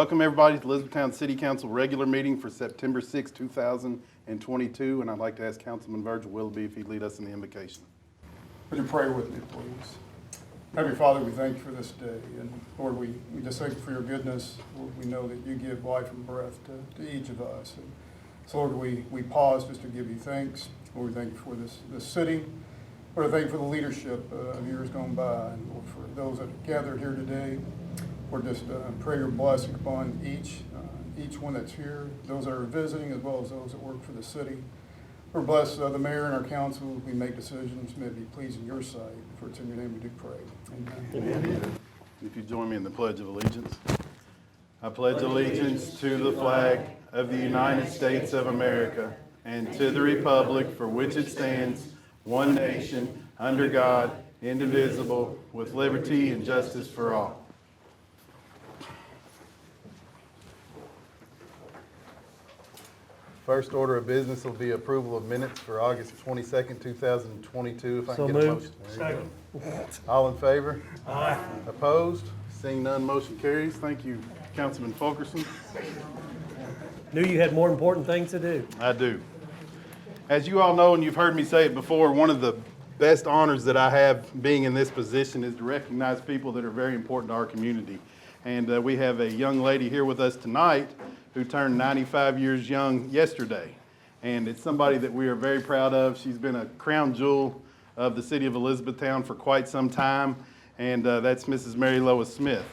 Welcome everybody to the Elizabethtown City Council regular meeting for September 6, 2022, and I'd like to ask Councilman Virgil Willoughby if he'd lead us in the invocation. Would you pray with me, please? Heavenly Father, we thank you for this day, and Lord, we just thank you for your goodness. Lord, we know that you give life and breath to each of us. And so Lord, we pause just to give you thanks. Lord, we thank you for this city. Lord, I thank you for the leadership of years gone by, and Lord, for those that are gathered here today. Lord, just pray your blessing upon each one that's here, those that are visiting, as well as those that work for the city. Lord, bless the mayor and our council. We make decisions, may it be pleasing your sight. For it's in your name we do pray. Amen. Amen. If you join me in the Pledge of Allegiance. I pledge allegiance to the flag of the United States of America and to the republic for which it stands, one nation, under God, indivisible, with liberty and justice for all. First order of business will be approval of minutes for August 22nd, 2022. If I can get a motion. Second. All in favor? Aye. Opposed? Seeing none, motion carries. Thank you, Councilman Fulkerson. Knew you had more important things to do. I do. As you all know, and you've heard me say it before, one of the best honors that I have being in this position is to recognize people that are very important to our community. And we have a young lady here with us tonight who turned 95 years young yesterday. And it's somebody that we are very proud of. She's been a crown jewel of the city of Elizabethtown for quite some time, and that's Mrs. Mary Lois Smith.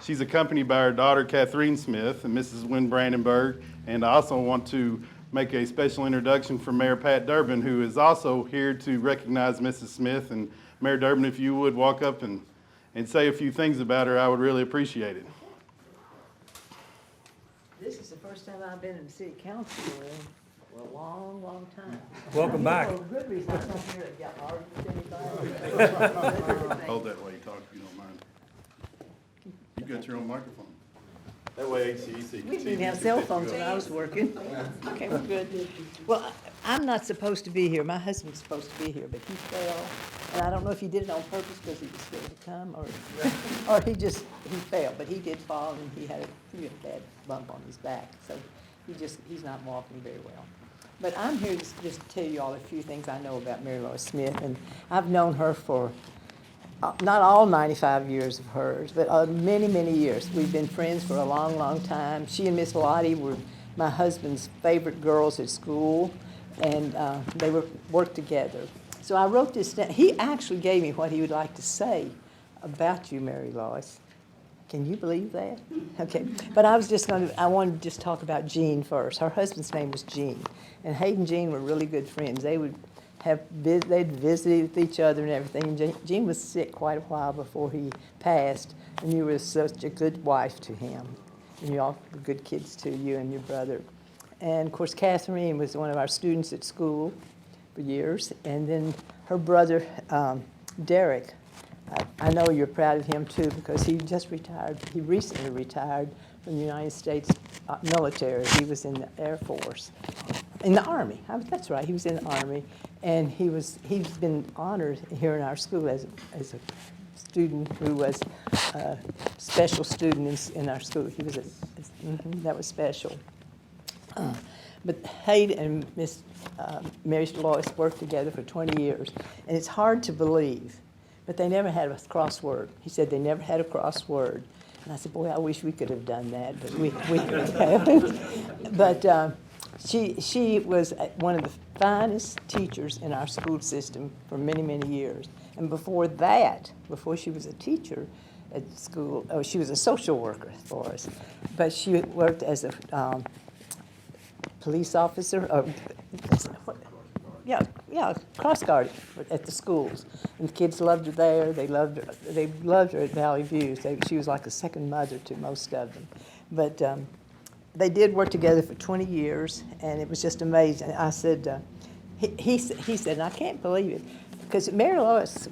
She's accompanied by her daughter, Kathleen Smith, and Mrs. Wynn Brandenburg. And I also want to make a special introduction for Mayor Pat Durbin, who is also here to recognize Mrs. Smith. And Mayor Durbin, if you would walk up and say a few things about her, I would really appreciate it. This is the first time I've been in the city council for a long, long time. Welcome back. For a good reason, I come here and got arguments with anybody. Hold that while you talk, if you don't mind. You got your own microphone. That way HCEC-TV. We didn't even have cell phones when I was working. Okay, we're good. Well, I'm not supposed to be here. My husband's supposed to be here, but he fell. And I don't know if he did it on purpose because he was scared to come or he fell. But he did fall and he had a pretty bad bump on his back. So he's not walking very well. But I'm here to just tell you all a few things I know about Mary Lois Smith. And I've known her for not all 95 years of hers, but many, many years. We've been friends for a long, long time. She and Miss Lottie were my husband's favorite girls at school, and they worked together. So I wrote this down. He actually gave me what he would like to say about you, Mary Lois. Can you believe that? Okay, but I wanted to just talk about Jean first. Her husband's name was Jean, and Hayden and Jean were really good friends. They'd visited with each other and everything. Jean was sick quite a while before he passed, and you were such a good wife to him. And you all were good kids to you and your brother. And of course, Catherine was one of our students at school for years. And then her brother, Derek, I know you're proud of him too because he just retired. He recently retired from the United States military. He was in the Air Force, in the Army. That's right, he was in the Army. And he's been honored here in our school as a student who was a special student in our school. He was that was special. But Hayden and Miss Mary Lois worked together for 20 years, and it's hard to believe, but they never had a crossword. He said they never had a crossword, and I said, boy, I wish we could have done that, but we haven't. But she was one of the finest teachers in our school system for many, many years. And before she was a teacher at school, she was a social worker for us. But she worked as a police officer, cross guard at the schools. And the kids loved her there. They loved her at Valley View. She was like a second mother to most of them. But they did work together for 20 years, and it was just amazing. I said, he said, and I can't believe it, because Mary Lois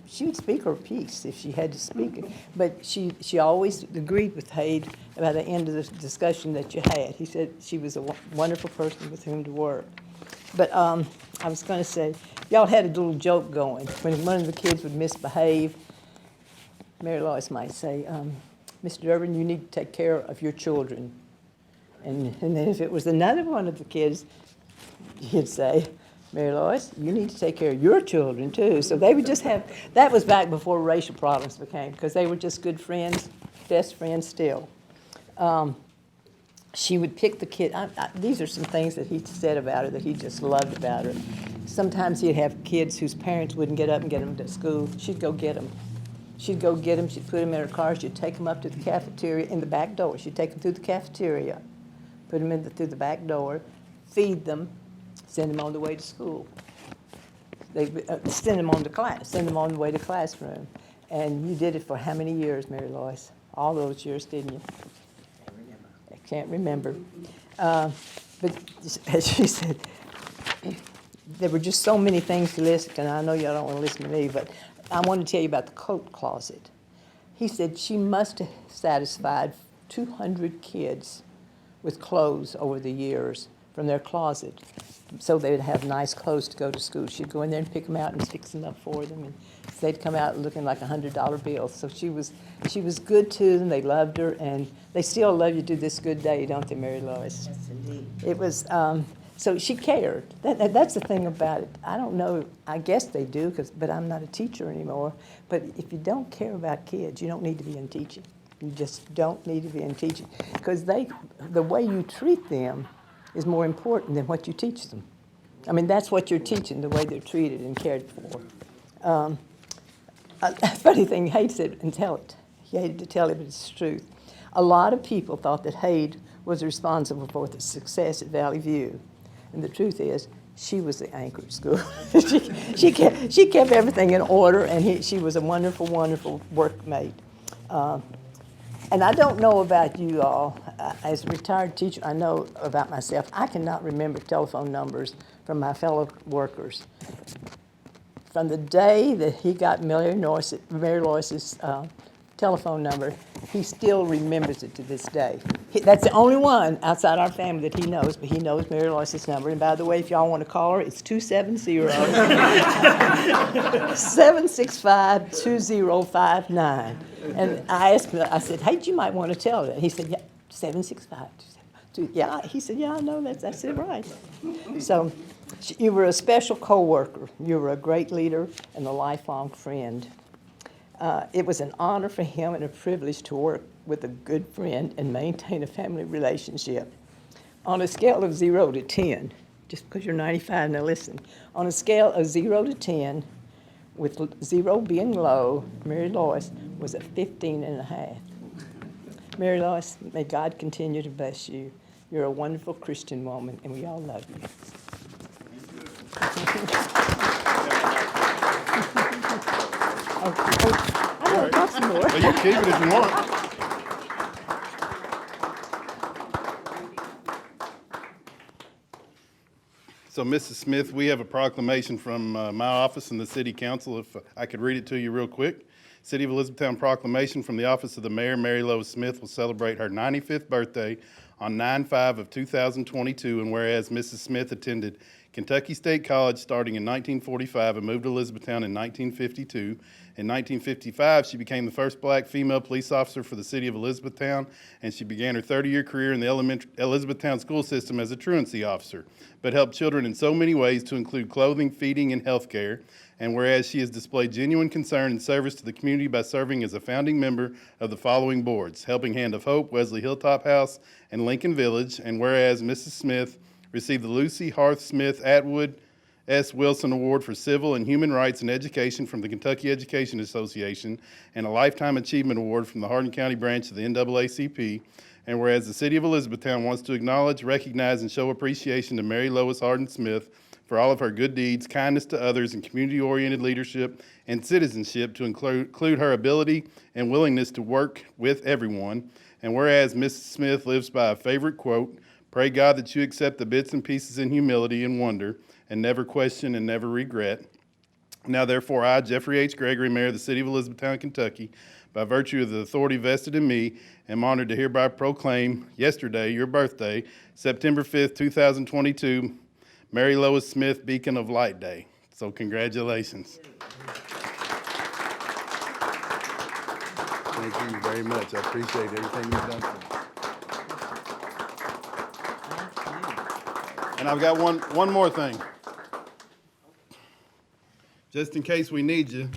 she would speak her piece if she had to speak it, but she always agreed with Hayden about the end of the discussion that you had. He said she was a wonderful person with whom to work. But I was going to say, y'all had a little joke going. When one of the kids would misbehave, Mary Lois might say, Mr. Irvin, you need to take care of your children. And then if it was another one of the kids, he'd say, Mary Lois, you need to take care of your children too. So they would just have, that was back before racial problems became, because they were just good friends, best friends still. She would pick the kid. These are some things that he said about her that he just loved about her. Sometimes he'd have kids whose parents wouldn't get up and get them to school. She'd go get them. She'd go get them. She'd put them in her car. She'd take them up to the cafeteria in the back door. She'd take them through the cafeteria, put them through the back door, feed them, send them on the way to school. They send them on to class, send them on the way to classroom. And you did it for how many years, Mary Lois? All those years, didn't you? I can't remember. But as she said, there were just so many things to listen, and I know y'all don't want to listen to me, but I want to tell you about the coat closet. He said she must have satisfied 200 kids with clothes over the years from their closet, so they would have nice clothes to go to school. She'd go in there and pick them out and fix them up for them, and they'd come out looking like $100 bills. So she was good to them. They loved her, and they still love you to this good day, don't they, Mary Lois? Yes, indeed. It was, so she cared. That's the thing about it. I don't know, I guess they do, but I'm not a teacher anymore. But if you don't care about kids, you don't need to be in teaching. You just don't need to be in teaching. Because the way you treat them is more important than what you teach them. I mean, that's what you're teaching, the way they're treated and cared for. A funny thing, Haight said, and tell it. He hated to tell it, but it's the truth. A lot of people thought that Haight was responsible for the success at Valley View. And the truth is, she was the anchor at school. she kept everything in order, and she was a wonderful, wonderful workmate. And I don't know about you all. As a retired teacher, I know about myself. I cannot remember telephone numbers from my fellow workers. From the day that he got Mary Lois's telephone number, he still remembers it to this day. That's the only one outside our family that he knows, but he knows Mary Lois's number. And by the way, if y'all want to call her, it's 270-765-2059. And I asked him, I said, hey, you might want to tell her. And he said, yeah, 765. Yeah, he said, yeah, I know, that's it, right. So you were a special co-worker. You were a great leader and a lifelong friend. It was an honor for him and a privilege to work with a good friend and maintain a family relationship. On a scale of 0 to 10, just because you're 95, now listen, on a scale of 0 to 10, with 0 being low, Mary Lois was a 15.5. Mary Lois, may God continue to bless you. You're a wonderful Christian woman, and we all love you. I want to talk some more. Well, you can keep it if you want. So, Mrs. Smith, we have a proclamation from my office and the City Council, if I could read it to you real quick. City of Elizabethtown proclamation from the office of the Mayor, Mary Lois Smith, will celebrate her 95th birthday on 9/5 of 2022, and whereas Mrs. Smith attended Kentucky State College starting in 1945 and moved to Elizabethtown in 1952. In 1955, she became the first black female police officer for the city of Elizabethtown, and she began her 30-year career in the Elizabethtown school system as a truancy officer, but helped children in so many ways, to include clothing, feeding, and health care. And whereas she has displayed genuine concern and service to the community by serving as a founding member of the following boards: Helping Hand of Hope, Wesley Hilltop House, and Lincoln Village. And whereas Mrs. Smith received the Lucy Harth Smith Atwood S. Wilson Award for Civil and Human Rights and Education from the Kentucky Education Association, and a Lifetime Achievement Award from the Hardin County branch of the NAACP. And whereas the City of Elizabethtown wants to acknowledge, recognize, and show appreciation to Mary Lois Hardin Smith for all of her good deeds, kindness to others, and community-oriented leadership and citizenship, to include her ability and willingness to work with everyone. And whereas Mrs. Smith lives by a favorite quote: "Pray God that you accept the bits and pieces in humility and wonder, and never question and never regret." Now therefore I, Jeffrey H. Gregory, Mayor of the City of Elizabethtown, Kentucky, by virtue of the authority vested in me, am honored to hereby proclaim yesterday, your birthday, September 5th, 2022, Mary Lois Smith Beacon of Light Day. So congratulations. Thank you very much. I appreciate everything you've done for me. And I've got one more thing. Just in case we need you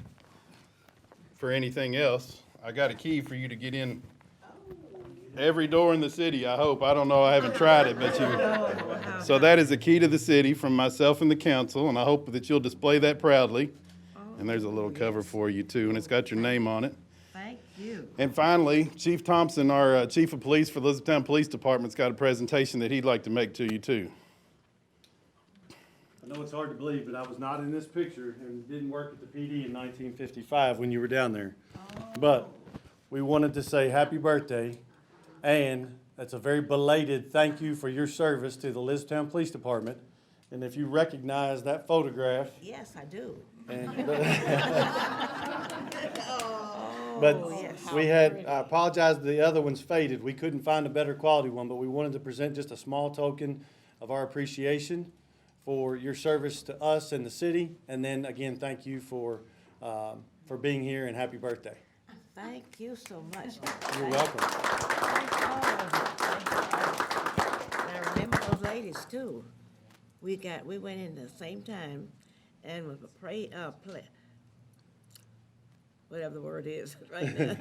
for anything else, I got a key for you to get in every door in the city, I hope. I don't know, I haven't tried it, but you. So that is a key to the city from myself and the council, and I hope that you'll display that proudly. And there's a little cover for you too, and it's got your name on it. Thank you. And finally, Chief Thompson, our Chief of Police for the Elizabethtown Police Department's got a presentation that he'd like to make to you too. I know it's hard to believe, but I was not in this picture and didn't work at the PD in 1955 when you were down there. But we wanted to say happy birthday, and that's a very belated thank you for your service to the Elizabethtown Police Department. And if you recognize that photograph, Yes, I do. and, Oh, but yes. we had, I apologize, the other one's faded. We couldn't find a better quality one, but we wanted to present just a small token of our appreciation for your service to us and the city. And then again, thank you for being here, and happy birthday. Thank you so much. You're welcome. Thank all of you. And I remember those ladies too. We went in the same time and was whatever the word is right now.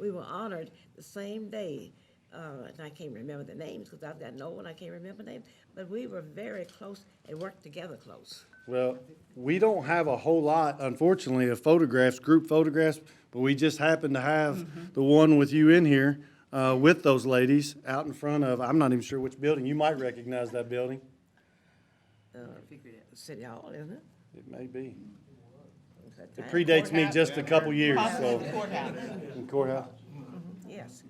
We were honored the same day. And I can't remember the names because I've got no one, I can't remember names. But we were very close and worked together close. Well, we don't have a whole lot, unfortunately, of photographs, group photographs, but we just happen to have the one with you in here with those ladies out in front of, I'm not even sure which building. You might recognize that building. City Hall, isn't it? It may be. That It time? predates me just a couple years, so. In courthouse. Yes,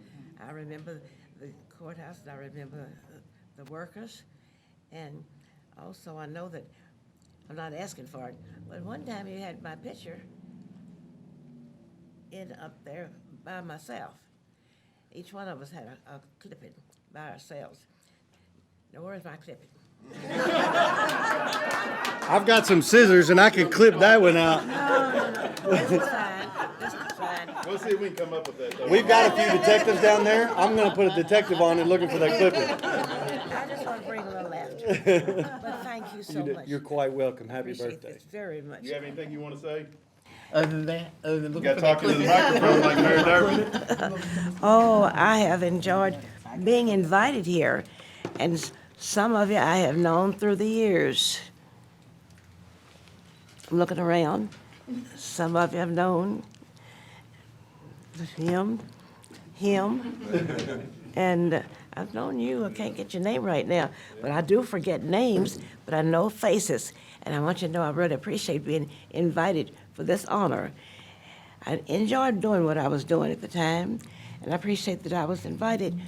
I remember the courthouse, and I remember the workers, and also I know that, I'm not asking for it, but one time you had my picture up there by myself. Each one of us had a clipping by ourselves. Now, where's my clipping? I've got some scissors and I can clip that one out. No. This is fine, this is fine. We'll see if we can come up with that though. We've got a few detectives down there. I'm gonna put a detective on it looking for that clipping. I just want to bring a little laughter, but thank you so much. You're quite welcome. Happy Appreciate birthday. this very much. You have anything you want to say? Other than You looking got for to talk into the microphone like Mary Derby. Oh, I have enjoyed being invited here, and some of you I have known through the years. I'm looking around. Some of you have known him, and I've known you. I can't get your name right now, but I do forget names, but I know faces, and I want you to know I really appreciate being invited for this honor. I enjoyed doing what I was doing at the time, and I appreciate that I was invited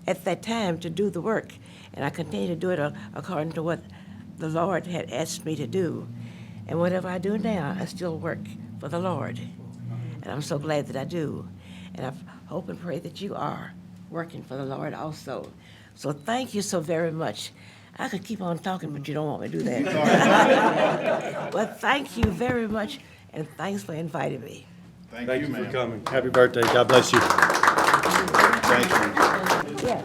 at that time to do the work, and I continue to do it according to what the Lord had asked me to do. And whatever I do now, I still work for the Lord, and I'm so glad that I do. And I hope and pray that you are working for the Lord also. So thank you so very much. I could keep on talking, but you don't want me to do that. But thank you very much, and thanks for inviting me. Thank Thank you, you for ma'am. coming. Happy birthday. God bless you. Thank you. Yes.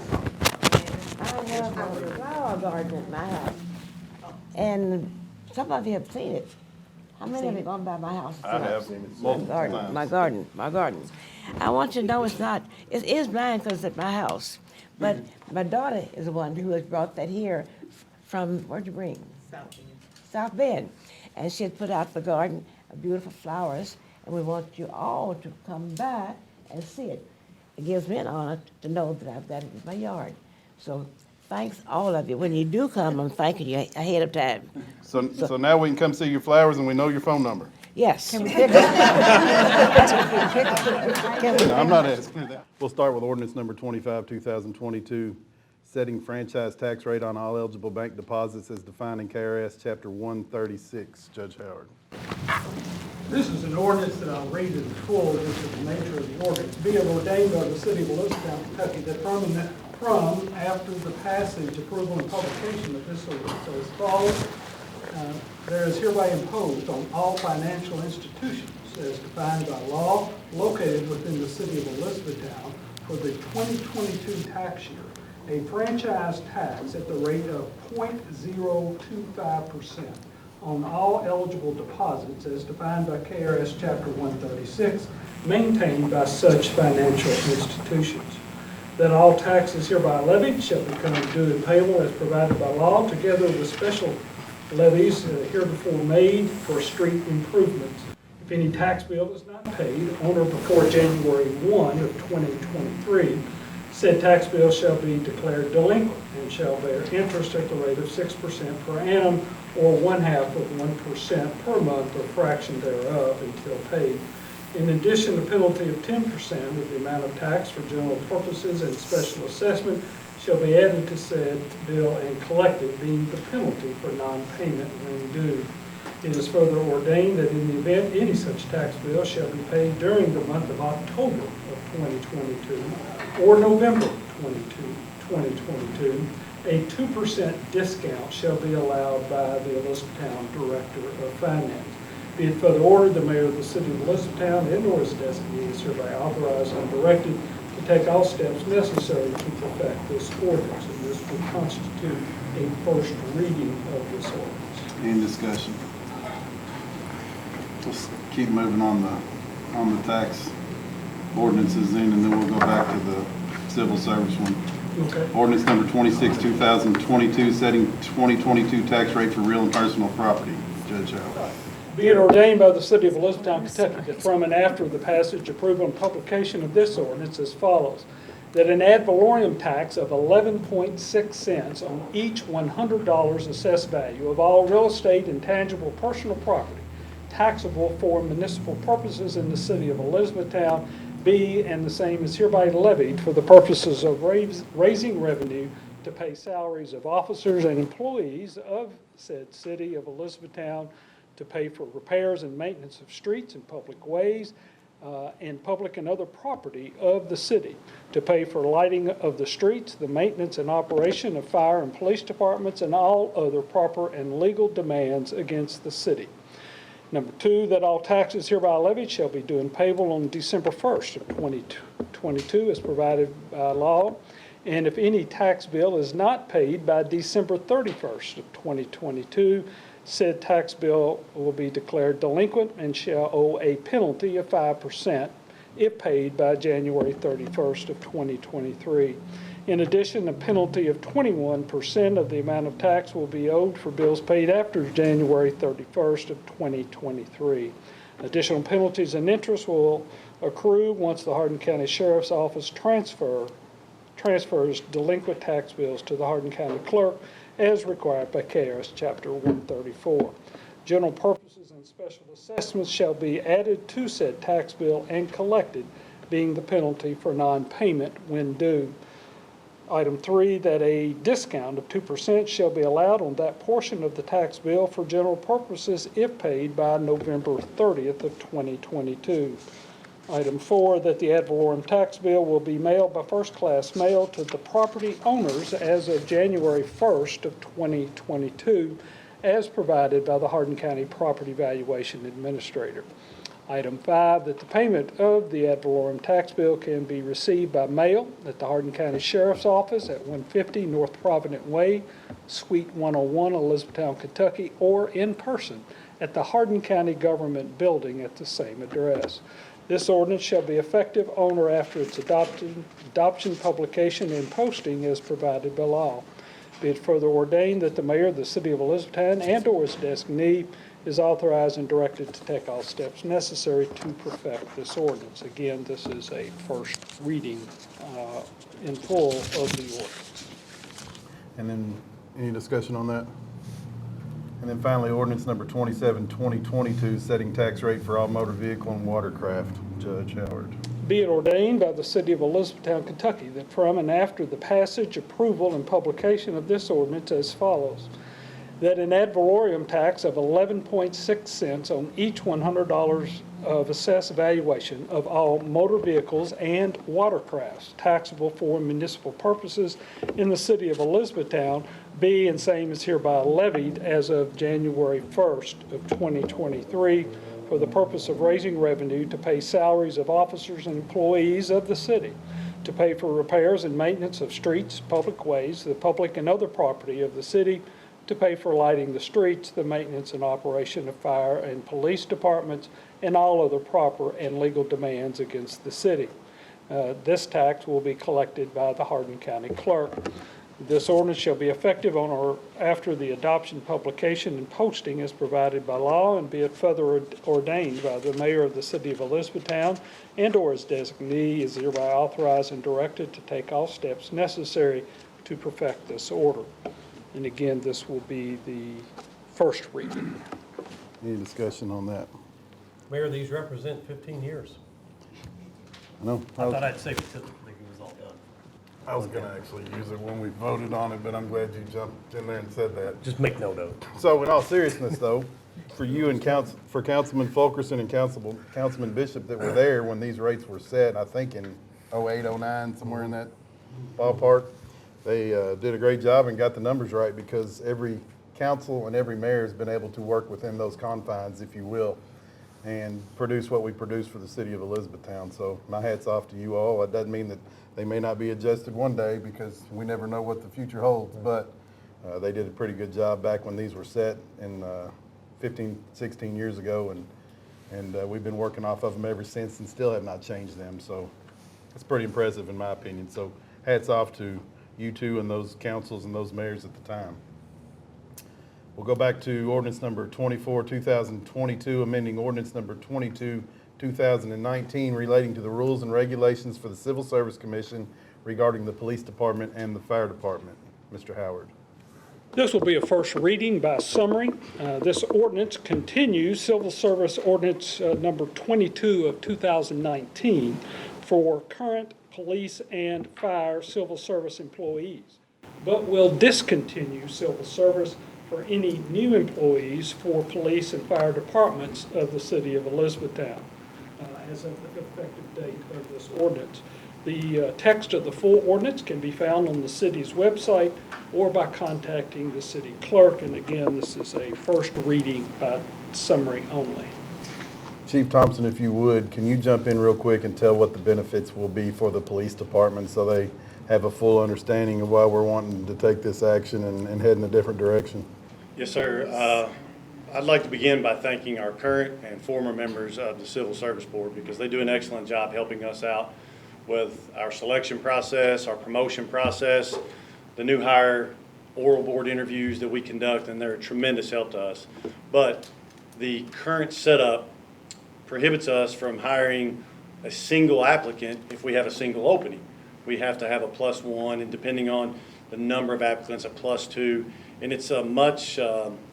I have a flower garden at my house, and some of you have seen it. How many of you gone by my house? I have seen it multiple times. My garden. I want you to know it is mine because it's at my house. But my daughter is the one who has brought that here from, where'd you bring? South Bend. And she had put out the garden of beautiful flowers, and we want you all to come by and see it. It gives me an honor to know that I've got it in my yard. So thanks, all of you. When you do come, I'm thanking you ahead of time. So now we can come see your flowers and we know your phone number. Yes. No, I'm not asking her that. We'll start with ordinance number 25, 2022, setting franchise tax rate on all eligible bank deposits as defined in KRS Chapter 136. Judge Howard. This is an ordinance that I'll read in full, just as the nature of the ordinance. Be it ordained by the city of Elizabethtown, Kentucky, that from after the passage, approval, and publication of this ordinance as follows. There is hereby imposed on all financial institutions as defined by law located within the city of Elizabethtown for the 2022 tax year, a franchise tax at the rate of 0.025% on all eligible deposits as defined by KRS Chapter 136, maintained by such financial institutions. That all taxes hereby levied shall become due and payable as provided by law, together with special levies heretofore made for street improvements. If any tax bill is not paid on or before January 1 of 2023, said tax bill shall be declared delinquent and shall bear interest at the rate of 6% per annum or 0.5% per month or fraction thereof until paid. In addition, the penalty of 10% of the amount of tax for general purposes and special assessment shall be added to said bill and collected, being the penalty for non-payment when due. It is further ordained that in the event any such tax bill shall be paid during the month of October of 2022 or November 2022, a 2% discount shall be allowed by the Elizabethtown Director of Finance. Be it further ordered, the mayor of the city of Elizabethtown and or his designee is hereby authorized and directed to take all steps necessary to perfect this ordinance, and this will constitute a first reading of this ordinance. Any discussion? Let's keep moving on the tax ordinances then, and then we'll go back to the civil service one. Okay. Ordinance number 26, 2022, setting 2022 tax rate for real and personal property. Judge Howard. Be it ordained by the city of Elizabethtown, Kentucky, that from and after the passage, approval, and publication of this ordinance as follows: that an ad valorem tax of 11.6 cents on each $100 assessed value of all real estate and tangible personal property taxable for municipal purposes in the city of Elizabethtown be, and the same is hereby levied for the purposes of raising revenue to pay salaries of officers and employees of said city of Elizabethtown, to pay for repairs and maintenance of streets and public ways, and public and other property of the city, to pay for lighting of the streets, the maintenance and operation of fire and police departments, and all other proper and legal demands against the city. Number 2, that all taxes hereby levied shall be due and payable on December 1st of 2022 as provided by law, and if any tax bill is not paid by December 31st of 2022, said tax bill will be declared delinquent and shall owe a penalty of 5% if paid by January 31st of 2023. In addition, a penalty of 21% of the amount of tax will be owed for bills paid after January 31st of 2023. Additional penalties and interest will accrue once the Hardin County Sheriff's Office transfers delinquent tax bills to the Hardin County Clerk as required by KRS Chapter 134. General purposes and special assessments shall be added to said tax bill and collected, being the penalty for non-payment when due. Item 3, that a discount of 2% shall be allowed on that portion of the tax bill for general purposes if paid by November 30th of 2022. Item 4, that the ad valorem tax bill will be mailed by first-class mail to the property owners as of January 1st of 2022, as provided by the Hardin County Property Valuation Administrator. Item 5, that the payment of the ad valorem tax bill can be received by mail at the Hardin County Sheriff's Office at 150 North Provident Way, Suite 101, Elizabethtown, Kentucky, or in person at the Hardin County Government Building at the same address. This ordinance shall be effective on or after its adoption, publication, and posting as provided by law. Be it further ordained that the mayor of the city of Elizabethtown and or his designee is authorized and directed to take all steps necessary to perfect this ordinance. Again, this is a first reading in full of the ordinance. And then, any discussion on that? And then finally, ordinance number 27, 2022, setting tax rate for all motor vehicle and watercraft. Judge Howard. Be it ordained by the city of Elizabethtown, Kentucky, that from and after the passage, approval, and publication of this ordinance as follows: that an ad valorem tax of 11.6 cents on each $100 of assessed valuation of all motor vehicles and watercrafts taxable for municipal purposes in the city of Elizabethtown be and same is hereby levied as of January 1st of 2023 for the purpose of raising revenue to pay salaries of officers and employees of the city, to pay for repairs and maintenance of streets, public ways, the public and other property of the city, to pay for lighting the streets, the maintenance and operation of fire and police departments, and all other proper and legal demands against the city. This tax will be collected by the Hardin County Clerk. This ordinance shall be effective on or after the adoption, publication, and posting as provided by law, and be it further ordained by the mayor of the city of Elizabethtown and/or his designee is hereby authorized and directed to take all steps necessary to perfect this order. And again, this will be the first reading. Any discussion on that? Mayor, these represent 15 years. No? I thought I'd say it till it was all done. I was gonna actually use it when we voted on it, but I'm glad you jumped in there and said that. Just make note of it. So in all seriousness though, for you and for Councilman Fulkerson and Councilman Bishop that were there when these rates were set, I think in 08, 09, somewhere in that ballpark, they did a great job and got the numbers right, because every council and every mayor has been able to work within those confines, if you will, and produce what we produce for the city of Elizabethtown. So my hat's off to you all. It doesn't mean that they may not be adjusted one day, because we never know what the future holds, but they did a pretty good job back when these were set in 15, 16 years ago, and we've been working off of them ever since and still have not changed them. So it's pretty impressive in my opinion. So hats off to you two and those councils and those mayors at the time. We'll go back to ordinance number 24, 2022, amending ordinance number 22, 2019, relating to the rules and regulations for the Civil Service Commission regarding the police department and the fire department. Mr. Howard. This will be a first reading by summary. This ordinance continues Civil Service Ordinance number 22 of 2019 for current police and fire civil service employees, but will discontinue civil service for any new employees for police and fire departments of the city of Elizabethtown as of the effective date of this ordinance. The text of the full ordinance can be found on the city's website or by contacting the city clerk. And again, this is a first reading by summary only. Chief Thompson, if you would, can you jump in real quick and tell what the benefits will be for the police department so they have a full understanding of why we're wanting to take this action and head in a different direction? Yes, sir. I'd like to begin by thanking our current and former members of the Civil Service Board, because they do an excellent job helping us out with our selection process, our promotion process, the new hire oral board interviews that we conduct, and they're a tremendous help to us. But the current setup prohibits us from hiring a single applicant if we have a single opening. We have to have a +1, and depending on the number of applicants, a +2. And it's a much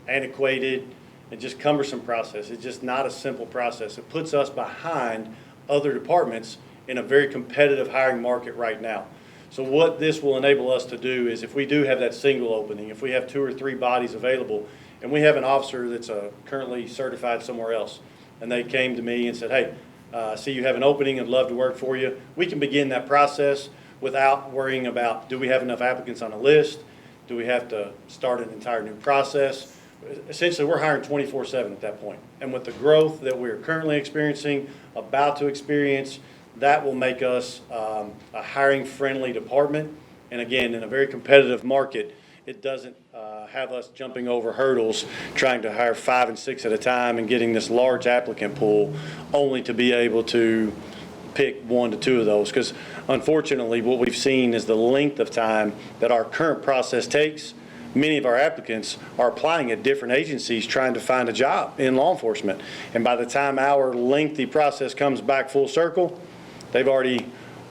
antiquated and just cumbersome process. It's just not a simple process. It puts us behind other departments in a very competitive hiring market right now. So what this will enable us to do is, if we do have that single opening, if we have 2 or 3 bodies available, and we have an officer that's currently certified somewhere else, and they came to me and said, hey, I see you have an opening, I'd love to work for you, we can begin that process without worrying about, do we have enough applicants on a list? Do we have to start an entire new process? Essentially, we're hiring 24/7 at that point. And with the growth that we're currently experiencing, about to experience, that will make us a hiring-friendly department. And again, in a very competitive market, it doesn't have us jumping over hurdles, trying to hire 5 and 6 at a time and getting this large applicant pool, only to be able to pick 1 to 2 of those. Because unfortunately, what we've seen is the length of time that our current process takes. Many of our applicants are applying at different agencies trying to find a job in law enforcement. And by the time our lengthy process comes back full circle, they've already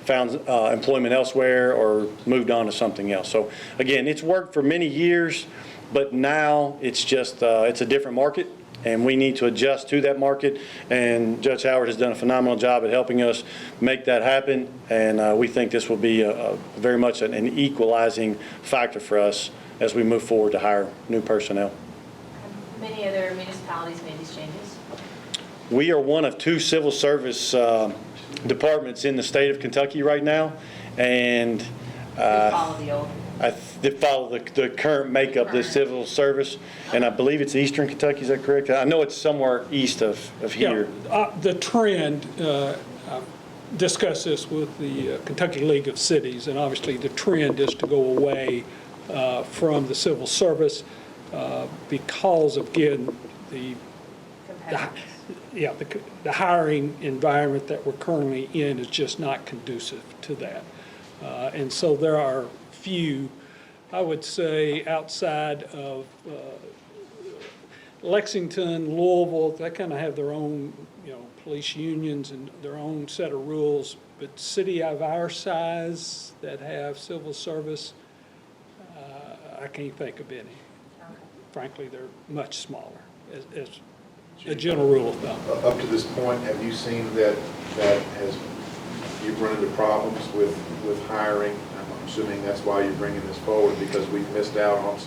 found employment elsewhere or moved on to something else. So again, it's worked for many years, but now it's just, it's a different market, and we need to adjust to that market. And Judge Howard has done a phenomenal job at helping us make that happen. And we think this will be very much an equalizing factor for us as we move forward to hire new personnel. Many other municipalities made these changes. We are one of 2 civil service departments in the state of Kentucky right now, and We follow the old. that follow the current makeup of the civil service, and I believe it's Eastern Kentucky, is that correct? I know it's somewhere east of here. Yeah, the trend, I've discussed this with the Kentucky League of Cities, and obviously the trend is to go away from the civil service because of, again, the hiring environment that we're currently in is just not conducive to that. And so there are few, I would say, outside of Lexington, Louisville, they kind of have their own, police unions and their own set of rules. But city of our size that have civil service, I can't think of any. Frankly, they're much smaller as a general rule of thumb. Up to this point, have you seen that you've run into problems with hiring? I'm assuming that's why you're bringing this forward, because we've missed out on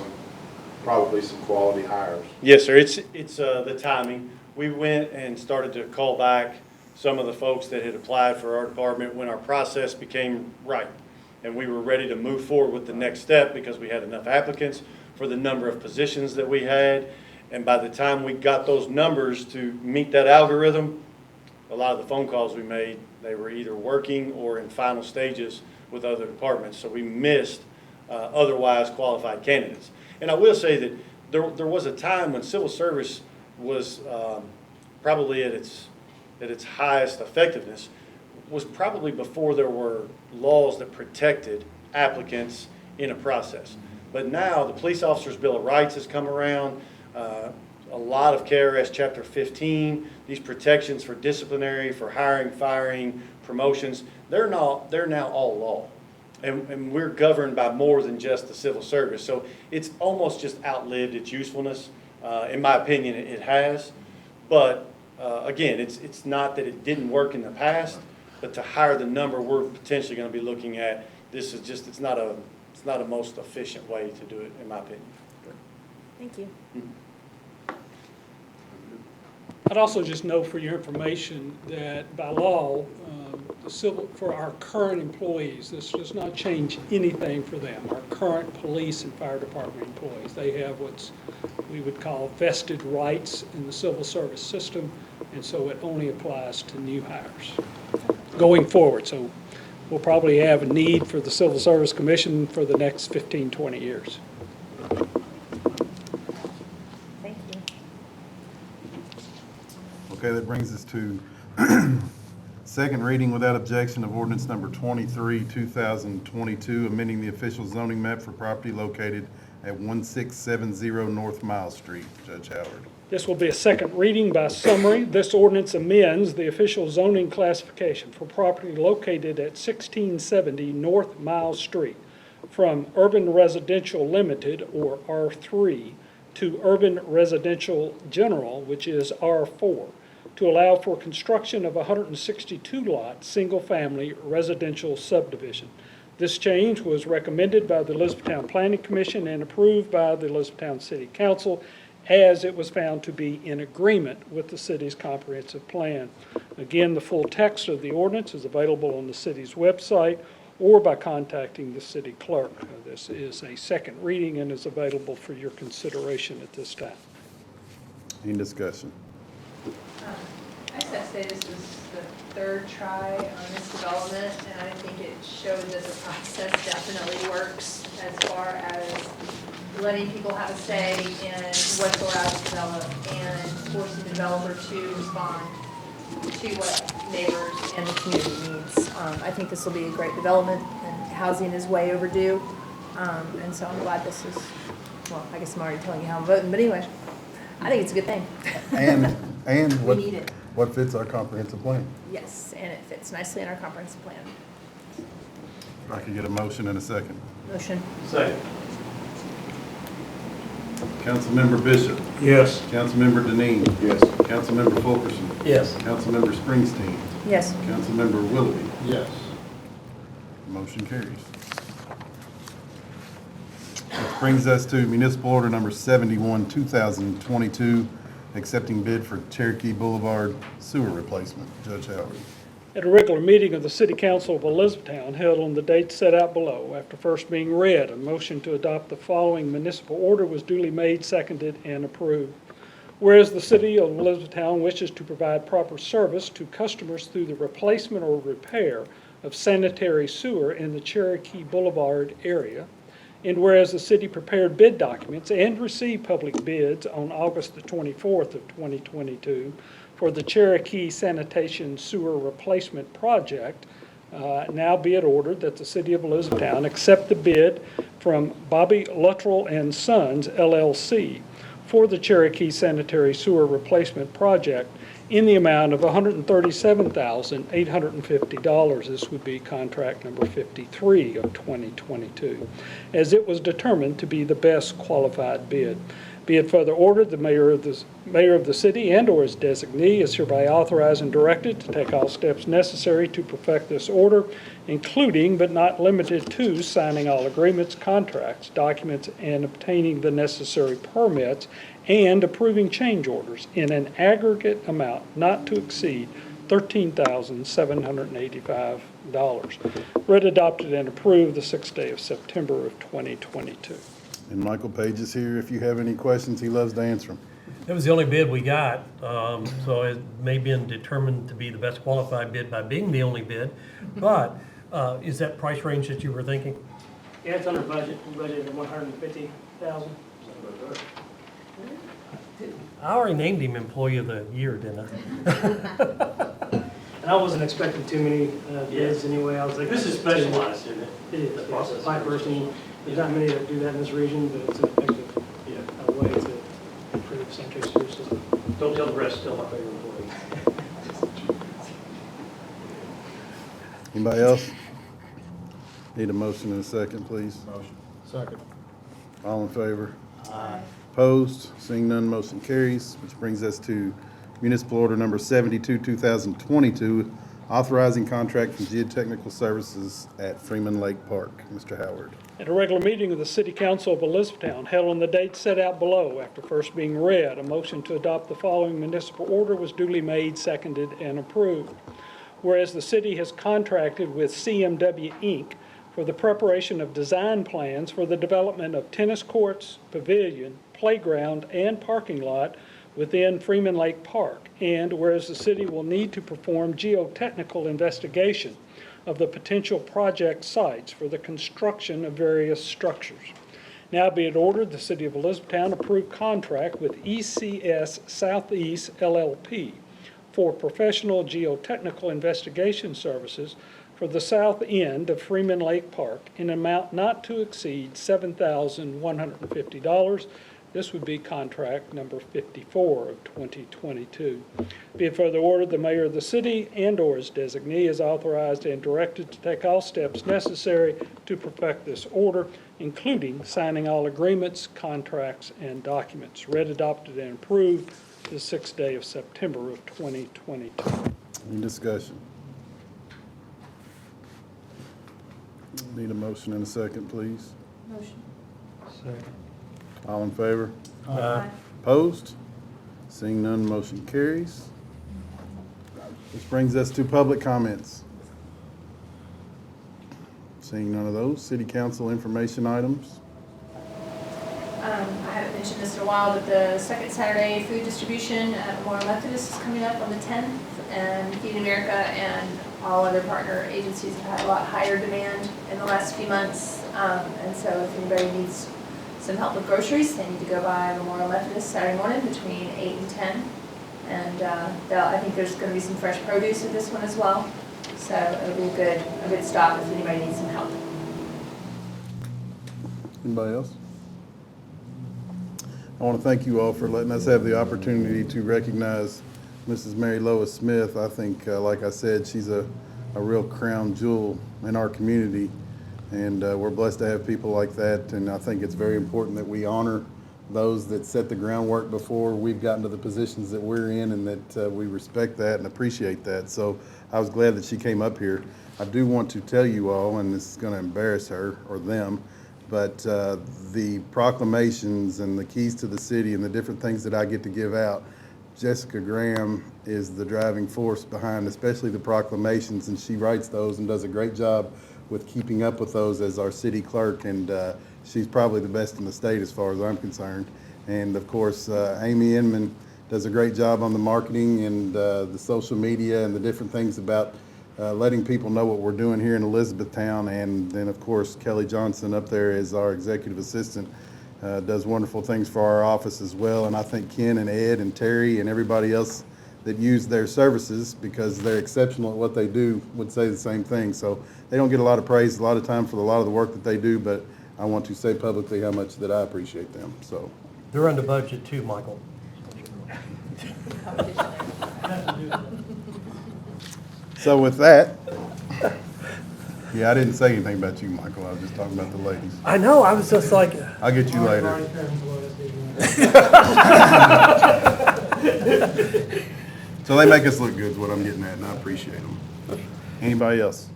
probably some quality hires. Yes, sir. It's the timing. We went and started to call back some of the folks that had applied for our department when our process became right. And we were ready to move forward with the next step because we had enough applicants for the number of positions that we had. And by the time we got those numbers to meet that algorithm, a lot of the phone calls we made, they were either working or in final stages with other departments. So we missed otherwise qualified candidates. And I will say that there was a time when civil service was probably at its highest effectiveness, was probably before there were laws that protected applicants in a process. But now the Police Officers' Bill of Rights has come around. A lot of KRS Chapter 15, these protections for disciplinary, for hiring, firing, promotions, they're now all law. And we're governed by more than just the civil service. So it's almost just outlived its usefulness. In my opinion, it has. But again, it's not that it didn't work in the past, but to hire the number we're potentially going to be looking at, this is just, it's not a most efficient way to do it, in my opinion. Thank you. I'd also just note for your information that by law, for our current employees, this does not change anything for them. Our current police and fire department employees, they have what we would call vested rights in the civil service system, and so it only applies to new hires going forward. So we'll probably have a need for the Civil Service Commission for the next 15, 20 years. Thank you. Okay, that brings us to second reading without objection of ordinance number 23, 2022, amending the official zoning map for property located at 1670 North Mile Street. Judge Howard. This will be a second reading by summary. This ordinance amends the official zoning classification for property located at 1670 North Mile Street from Urban Residential Limited, or R3, to Urban Residential General, which is R4, to allow for construction of a 162-lot, single-family residential subdivision. This change was recommended by the Elizabethtown Planning Commission and approved by the Elizabethtown City Council, as it was found to be in agreement with the city's comprehensive plan. Again, the full text of the ordinance is available on the city's website or by contacting the city clerk. This is a second reading and is available for your consideration at this time. Any discussion? I just have to say this is the third try on this development, and I think it showed that the process definitely works as far as letting people have a say in what's allowed to develop and forcing the developer to respond to what neighbors and the community needs. I think this will be a great development, and housing is way overdue. And so I'm glad this is, well, I guess I'm already telling you how I'm voting, but anyway, I think it's a good thing. And We need it. what fits our comprehensive plan? Yes, and it fits nicely in our comprehensive plan. If I could get a motion in a second. Motion. Second. Councilmember Bishop. Yes. Councilmember Deneen. Yes. Councilmember Fulkerson. Yes. Councilmember Springsteen. Yes. Councilmember Willoughby. Yes. Motion carries. Which brings us to municipal order number 71, 2022, accepting bid for Cherokee Boulevard sewer replacement. Judge Howard. At a regular meeting of the City Council of Elizabethtown held on the date set out below, after first being read, a motion to adopt the following municipal order was duly made, seconded, and approved. Whereas the City of Elizabethtown wishes to provide proper service to customers through the replacement or repair of sanitary sewer in the Cherokee Boulevard area, and whereas the city prepared bid documents and received public bids on August the 24th of 2022 for the Cherokee Sanitation Sewer Replacement Project, now be it ordered that the City of Elizabethtown accept the bid from Bobby Luttrell and Sons, LLC, for the Cherokee Sanitary Sewer Replacement Project in the amount of $137,850. This would be contract number 53 of 2022, as it was determined to be the best qualified bid. Be it further ordered, the mayor of the city and/or his designee is hereby authorized and directed to take all steps necessary to perfect this order, including but not limited to signing all agreements, contracts, documents, and obtaining the necessary permits and approving change orders in an aggregate amount not to exceed $13,785. Read, adopted, and approved the 6th day of September of 2022. And Michael Page is here. If you have any questions, he loves to answer them. It was the only bid we got, so it may be determined to be the best qualified bid by being the only bid. But is that price range that you were thinking? Yeah, it's under budget. We budgeted at 150,000. I already named him Employee of the Year, didn't I? And I wasn't expecting too many bids anyway. I was like, This is specialized, isn't it? It is. It's pipe bursting. There's not many that do that in this region, but it's an effective way to improve sanitary sewer system. Don't tell the rest, still my favorite employee. Anybody else? Need a motion and a second, please. Motion. Second. All in favor? Aye. Opposed? Seeing none, motion carries, which brings us to municipal order number 72, 2022, authorizing contract from Geotechnical Services at Freeman Lake Park. Mr. Howard. At a regular meeting of the City Council of Elizabethtown held on the date set out below, after first being read, a motion to adopt the following municipal order was duly made, seconded, and approved. Whereas the city has contracted with CMW Inc. for the preparation of design plans for the development of tennis courts, pavilion, playground, and parking lot within Freeman Lake Park, and whereas the city will need to perform geotechnical investigation of the potential project sites for the construction of various structures. Now be it ordered, the City of Elizabethtown approve contract with ECS Southeast LLP for professional geotechnical investigation services for the south end of Freeman Lake Park in an amount not to exceed $7,150. This would be contract number 54 of 2022. Be it further ordered, the mayor of the city and/or his designee is authorized and directed to take all steps necessary to perfect this order, including signing all agreements, contracts, and documents. Read, adopted, and approved the 6th day of September of 2022. Any discussion? Need a motion and a second, please. Motion. Second. All in favor? Aye. Opposed? Seeing none, motion carries. Which brings us to public comments. Seeing none of those, city council information items. I haven't mentioned this in a while, but the second Saturday food distribution at Memorial Methodist is coming up on the 10th, and Feed America and all other partner agencies have had a lot higher demand in the last few months, and so if anybody needs some help with groceries, they need to go by Memorial Methodist Saturday morning between 8 and 10, and I think there's going to be some fresh produce at this one as well, so it'll be a good stop if anybody needs some help. Anybody else? I want to thank you all for letting us have the opportunity to recognize Mrs. Mary Lois Smith. I think, like I said, she's a real crown jewel in our community, and we're blessed to have people like that, and I think it's very important that we honor those that set the groundwork before we've gotten to the positions that we're in, and that we respect that and appreciate that. So I was glad that she came up here. I do want to tell you all, and this is going to embarrass her or them, but the proclamations and the keys to the city and the different things that I get to give out Jessica Graham is the driving force behind especially the proclamations, and she writes those and does a great job with keeping up with those as our city clerk, and she's probably the best in the state as far as I'm concerned. And of course, Amy Inman does a great job on the marketing and the social media and the different things about letting people know what we're doing here in Elizabethtown. And then of course, Kelly Johnson up there is our executive assistant, does wonderful things for our office as well. And I think Ken and Ed and Terry and everybody else that use their services, because they're exceptional at what they do, would say the same thing. So they don't get a lot of praise a lot of time for a lot of the work that they do, but I want to say publicly how much that I appreciate them. So They're under budget too, Michael. So with that, yeah, I didn't say anything about you, Michael. I was just talking about the ladies. I know, I was just like, I'll get you later. Already paying for it. So they make us look good is what I'm getting at, and I appreciate them. Anybody else?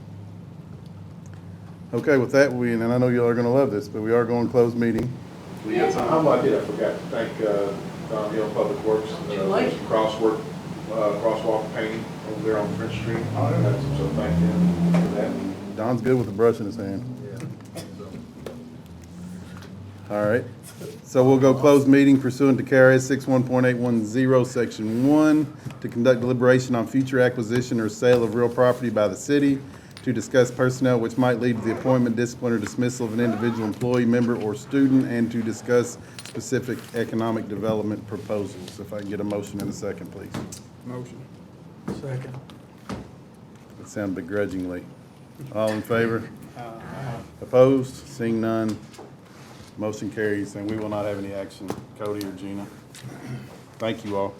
Okay, with that, and I know you all are gonna love this, but we are going closed meeting. I forgot to thank Don Hill Public Works, crosswalk painting over there on French Street. So thank him for that. Don's good with the brush in his hand. All right, so we'll go closed meeting pursuant to KRS 61.810, Section 1, to conduct deliberation on future acquisition or sale of real property by the city, to discuss personnel which might lead to the appointment, discipline, or dismissal of an individual employee, member, or student, and to discuss specific economic development proposals. If I can get a motion in a second, please. Motion. Second. That sound begrudgingly. All in favor? Opposed? Seeing none, motion carries, and we will not have any action. Cody or Gina? Thank you all.